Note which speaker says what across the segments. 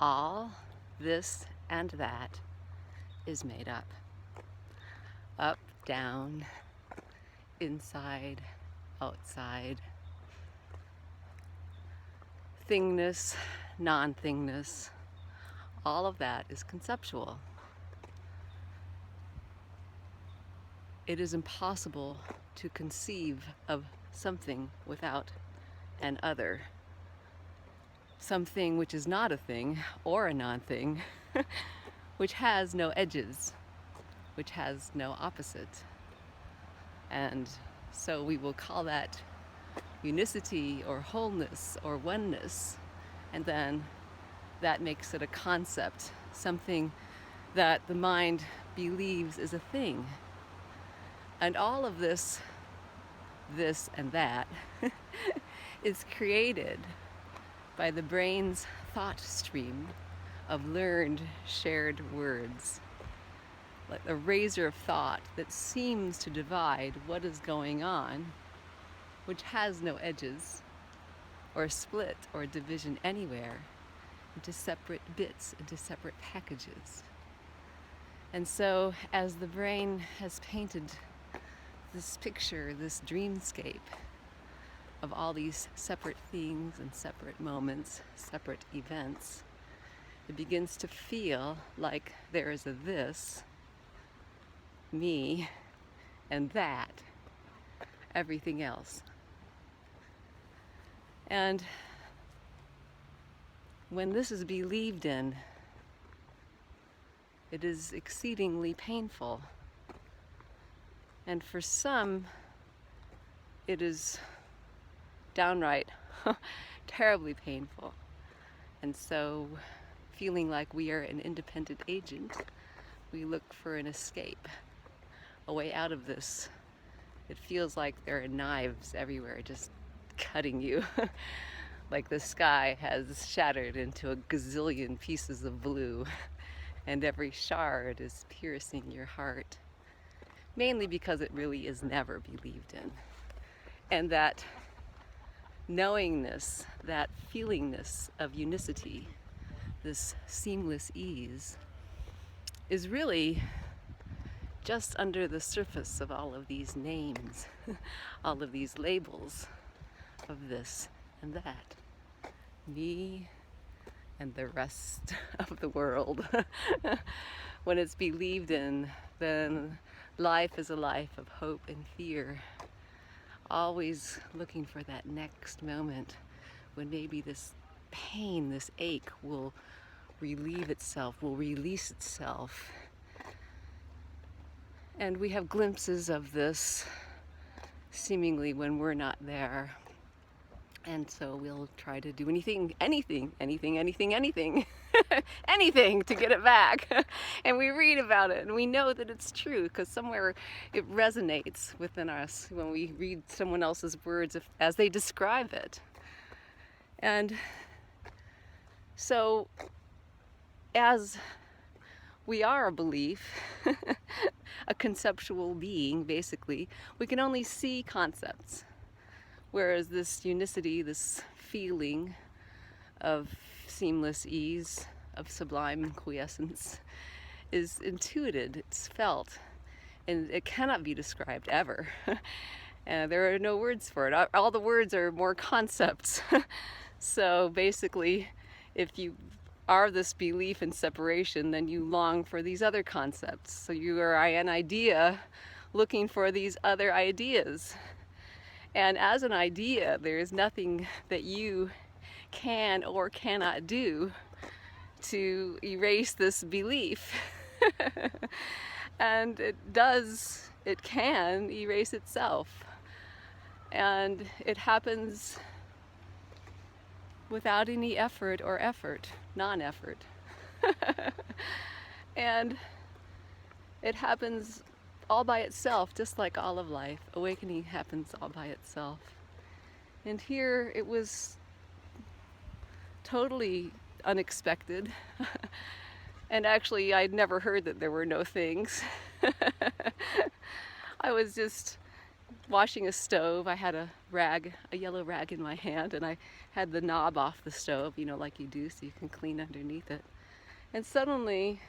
Speaker 1: all this and that is made up. Up, down, inside, outside, thingness, non-thingness, all of that is conceptual. It is impossible to conceive of something without an other. Something which is not a thing or a non-thing, which has no edges, which has no opposite. And so we will call that unicity or wholeness or oneness, and then that makes it a concept, something that the mind believes is a thing. And all of this and that is created by the brain's thought stream of learned, shared words, like a razor of thought that seems to divide what is going on, which has no edges or split or division anywhere, into separate bits, into separate packages. And so as the brain has painted this picture, this dreamscape of all these separate things and separate moments, separate events, it begins to feel like there is a this, me, and that, everything else. And when this is believed in, it is exceedingly painful. And for some, it is downright terribly painful. And so, feeling like we are an independent agent, we look for an escape, a way out of this. It feels like there are knives everywhere just cutting you. Like the sky has shattered into a gazillion pieces of blue, and every shard is piercing your heart. Mainly because it really is never believed in. And that knowingness, that feelingness of unicity, this seamless ease, is really just under the surface of all of these names, all of these labels of this and that. Me and the rest of the world. When it's believed in, then life is a life of hope and fear, always looking for that next moment when maybe this pain, this ache will relieve itself, will release itself. And we have glimpses of this seemingly when we're not there. And so we'll try to do anything anything to get it back. And we read about it and we know that it's true because somewhere it resonates within us when we read someone else's words as they describe it. And so as we are a belief, a conceptual being basically, we can only see concepts. Whereas this unicity, this feeling of seamless ease, of sublime quiescence, is intuited, it's felt, and it cannot be described ever. There are no words for it. All the words are more concepts. So basically, if you are this belief in separation, then you long for these other concepts. So you are an idea looking for these other ideas. And as an idea, there is nothing that you can or cannot do to erase this belief. And it can erase itself. And it happens without any effort or non-effort. And it happens all by itself, just like all of life. Awakening happens all by itself. And here it was totally unexpected. And actually, I'd never heard that there were no things. I was just washing a stove. I had a rag, a yellow rag in my hand, and I had the knob off the stove, you know, like you do, so you can clean underneath it. And suddenly,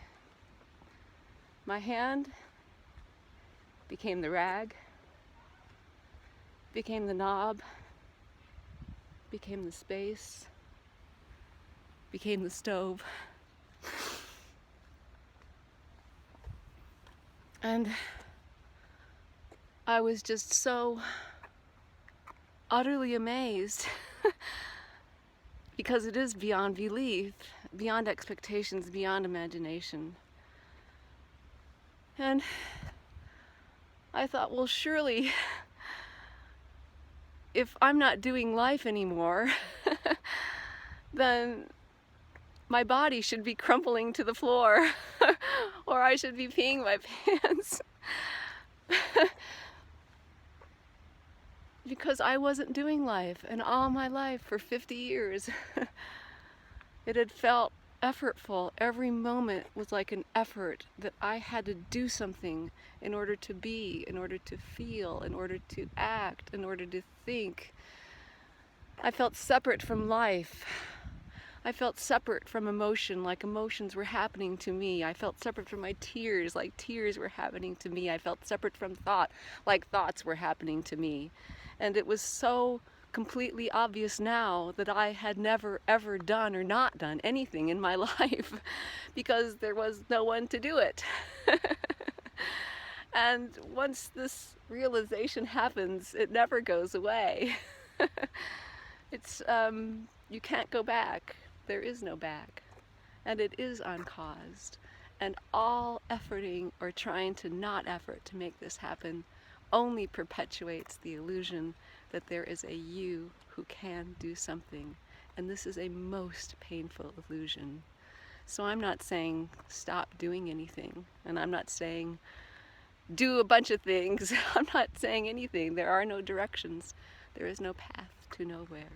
Speaker 1: my hand became the rag, became the knob, became the space, became the stove. And I was just so utterly amazed because it is beyond belief, beyond expectations, beyond imagination. And I thought, well, surely if I'm not doing life anymore, then my body should be crumpling to the floor or I should be peeing my pants. Because I wasn't doing life, and all my life for 50 years it had felt effortful. Every moment was like an effort that I had to do something in order to be, in order to feel, in order to act, in order to think. I felt separate from life. I felt separate from emotion, like emotions were happening to me. I felt separate from my tears, like tears were happening to me. I felt separate from thought, like thoughts were happening to me. And it was so completely obvious now that I had never ever done or not done anything in my life because there was no one to do it. And once this realization happens, it never goes away. It's, you can't go back. There is no back. And it is uncaused. And all efforting or trying to not effort to make this happen only perpetuates the illusion that there is a you who can do something. And this is a most painful illusion. So I'm not saying stop doing anything. And I'm not saying do a bunch of things. I'm not saying anything. There are no directions. There is no path to nowhere.